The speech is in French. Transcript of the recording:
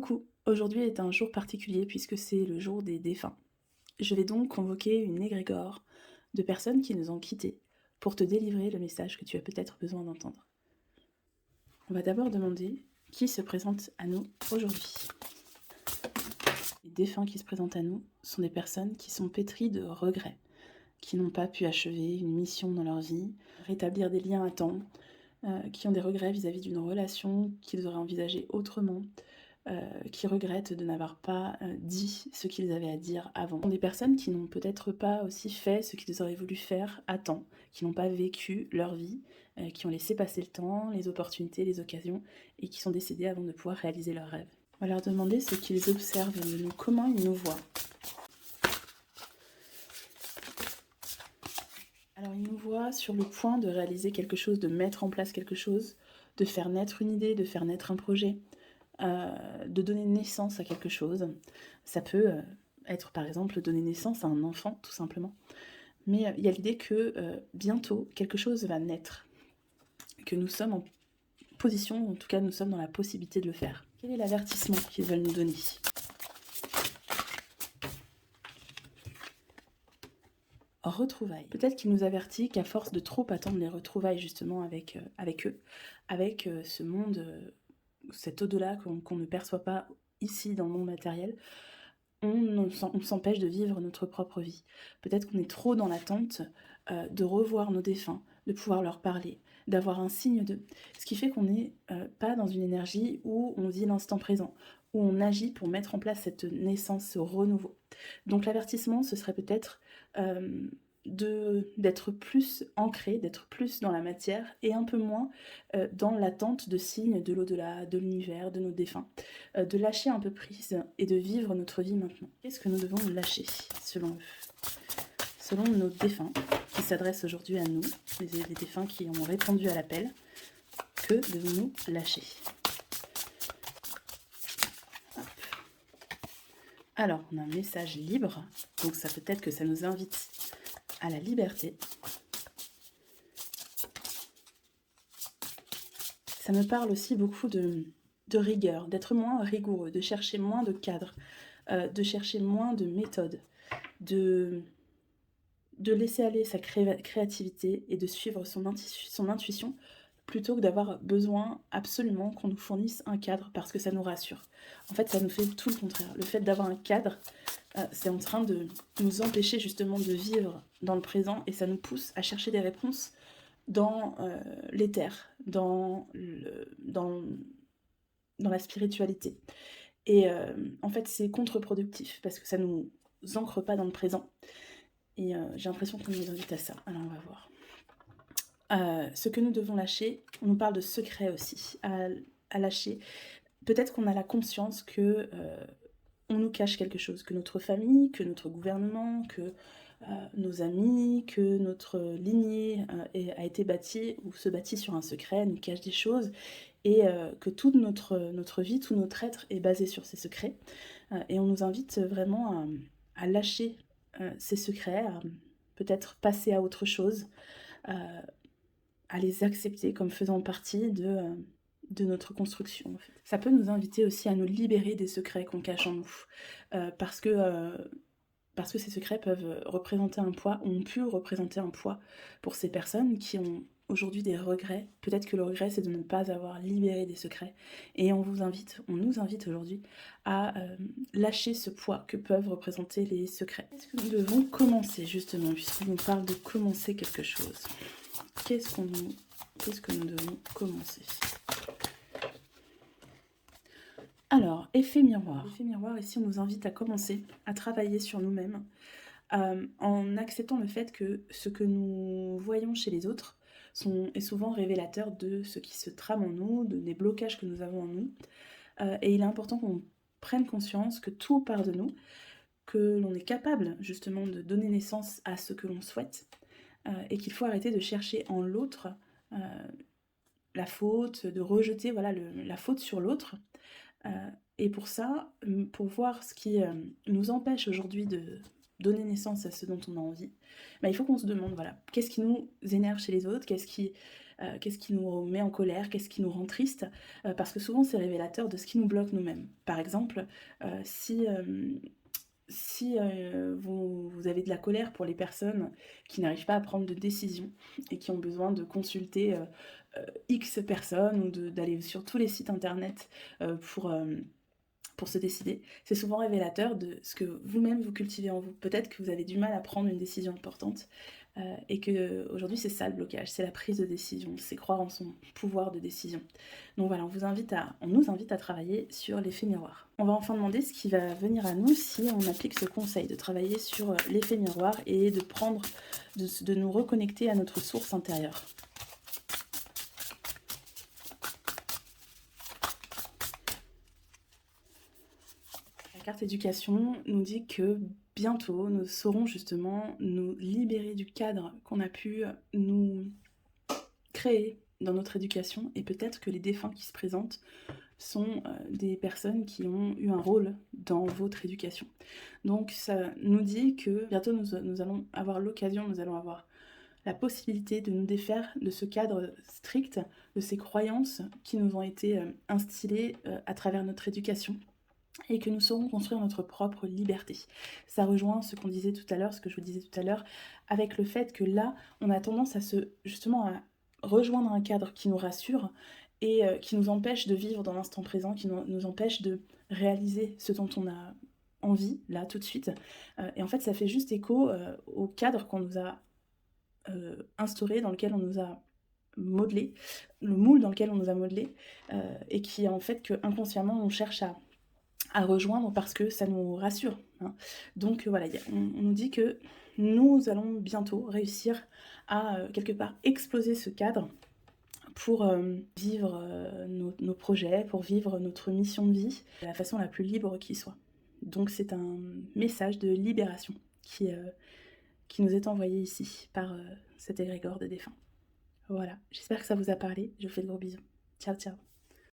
Coucou, aujourd'hui est un jour particulier puisque c'est le jour des défunts. Je vais donc convoquer une égrégore de personnes qui nous ont quittés pour te délivrer le message que tu as peut-être besoin d'entendre. On va d'abord demander qui se présente à nous aujourd'hui. Les défunts qui se présentent à nous sont des personnes qui sont pétries de regrets, qui n'ont pas pu achever une mission dans leur vie, rétablir des liens à temps, qui ont des regrets vis-à-vis d'une relation qu'ils auraient envisagée autrement, qui regrettent de n'avoir pas dit ce qu'ils avaient à dire avant. Ce sont des personnes qui n'ont peut-être pas aussi fait ce qu'ils auraient voulu faire à temps, qui n'ont pas vécu leur vie, qui ont laissé passer le temps, les opportunités, les occasions, et qui sont décédés avant de pouvoir réaliser leurs rêves. On va leur demander ce qu'ils observent de nous, comment ils nous voient. Alors ils nous voient sur le point de réaliser quelque chose, de mettre en place quelque chose, de faire naître une idée, de faire naître un projet, de donner naissance à quelque chose. Ça peut être par exemple donner naissance à un enfant tout simplement. Mais il y a l'idée que bientôt quelque chose va naître, que nous sommes en position, en tout cas nous sommes dans la possibilité de le faire. Quel est l'avertissement qu'ils veulent nous donner ? Retrouvailles. Peut-être qu'il nous avertit qu'à force de trop attendre les retrouvailles justement avec eux, avec ce monde, cet au-delà qu'on ne perçoit pas ici dans le monde matériel, on s'empêche de vivre notre propre vie. Peut-être qu'on est trop dans l'attente de revoir nos défunts, de pouvoir leur parler, d'avoir un signe d'eux. Ce qui fait qu'on n'est pas dans une énergie où on vit l'instant présent, où on agit pour mettre en place cette naissance, ce renouveau. Donc l'avertissement, ce serait peut-être d'être plus ancré, d'être plus dans la matière et un peu moins dans l'attente de signes de l'au-delà, de l'univers, de nos défunts. De lâcher un peu prise et de vivre notre vie maintenant. Qu'est-ce que nous devons lâcher selon eux ? Selon nos défunts qui s'adressent aujourd'hui à nous, les défunts qui ont répondu à l'appel, que devons-nous lâcher ? Hop. Alors, on a un message libre, donc ça peut-être que ça nous invite à la liberté. Ça me parle aussi beaucoup de rigueur, d'être moins rigoureux, de chercher moins de cadres, de chercher moins de méthodes, de laisser aller sa créativité et de suivre son intuition plutôt que d'avoir besoin absolument qu'on nous fournisse un cadre parce que ça nous rassure. En fait, ça nous fait tout le contraire. Le fait d'avoir un cadre, c'est en train de nous empêcher justement de vivre dans le présent et ça nous pousse à chercher des réponses dans l'éther, dans la spiritualité. Et en fait, c'est contre-productif parce que ça nous ancre pas dans le présent. Et j'ai l'impression qu'on nous invite à ça. Alors on va voir. Ce que nous devons lâcher, on nous parle de secret aussi, à lâcher. Peut-être qu'on a la conscience que on nous cache quelque chose, que notre famille, que notre gouvernement, que nos amis, que notre lignée a été bâtie ou se bâtit sur un secret, nous cache des choses, et que toute notre vie, tout notre être est basé sur ces secrets. Et on nous invite vraiment à lâcher ces secrets, à peut-être passer à autre chose, à les accepter comme faisant partie de notre construction. En fait. Ça peut nous inviter aussi à nous libérer des secrets qu'on cache en nous, parce que ces secrets peuvent représenter un poids, ou ont pu représenter un poids pour ces personnes qui ont aujourd'hui des regrets. Peut-être que le regret, c'est de ne pas avoir libéré des secrets. Et on nous invite aujourd'hui à lâcher ce poids que peuvent représenter les secrets. Est-ce que nous devons commencer, justement, puisqu'on nous parle de commencer quelque chose ? Qu'est-ce que nous devons commencer ? Alors, effet miroir. Effet miroir, ici, on nous invite à commencer à travailler sur nous-mêmes, en acceptant le fait que ce que nous voyons chez les autres est souvent révélateur de ce qui se trame en nous, des blocages que nous avons en nous. Et il est important qu'on prenne conscience que tout part de nous, que l'on est capable justement de donner naissance à ce que l'on souhaite, et qu'il faut arrêter de chercher en l'autre la faute, de rejeter la faute sur l'autre. Et pour ça, pour voir ce qui nous empêche aujourd'hui de donner naissance à ce dont on a envie, il faut qu'on se demande, qu'est-ce qui nous énerve chez les autres, qu'est-ce qui qu'est-ce qui nous met en colère, qu'est-ce qui nous rend triste, parce que souvent c'est révélateur de ce qui nous bloque nous-mêmes. Par exemple, si vous avez de la colère pour les personnes qui n'arrivent pas à prendre de décision et qui ont besoin de consulter, X personnes ou d'aller sur tous les sites internet, pour se décider, c'est souvent révélateur de ce que vous-même vous cultivez en vous. Peut-être que vous avez du mal à prendre une décision importante, et qu'aujourd'hui c'est ça le blocage, c'est la prise de décision, c'est croire en son pouvoir de décision. Donc voilà, on nous invite à travailler sur l'effet miroir. On va enfin demander ce qui va venir à nous si on applique ce conseil, de travailler sur l'effet miroir et de nous reconnecter à notre source intérieure. La carte éducation nous dit que bientôt, nous saurons justement nous libérer du cadre qu'on a pu nous créer dans notre éducation, et peut-être que les défunts qui se présentent sont des personnes qui ont eu un rôle dans votre éducation. Donc ça nous dit que bientôt nous allons avoir l'occasion, nous allons avoir la possibilité de nous défaire de ce cadre strict, de ces croyances qui nous ont été instillées à travers notre éducation, et que nous saurons construire notre propre liberté. Ça rejoint ce qu'on disait tout à l'heure, ce que je vous disais tout à l'heure, avec le fait que là, on a tendance justement à rejoindre un cadre qui nous rassure et qui nous empêche de vivre dans l'instant présent, qui nous empêche de réaliser ce dont on a envie, là, tout de suite. Et en fait, ça fait juste écho au cadre qu'on nous a instauré, dans lequel on nous a modelé, le moule dans lequel on nous a modelé, et qui en fait que inconsciemment on cherche à rejoindre parce que ça nous rassure, hein. Donc voilà, on nous dit que nous allons bientôt réussir à quelque part exploser ce cadre pour vivre nos projets, pour vivre notre mission de vie de la façon la plus libre qui soit. Donc c'est un message de libération qui nous est envoyé ici par cet égrégore de défunt. Voilà, j'espère que ça vous a parlé, je vous fais de gros bisous. Ciao ciao.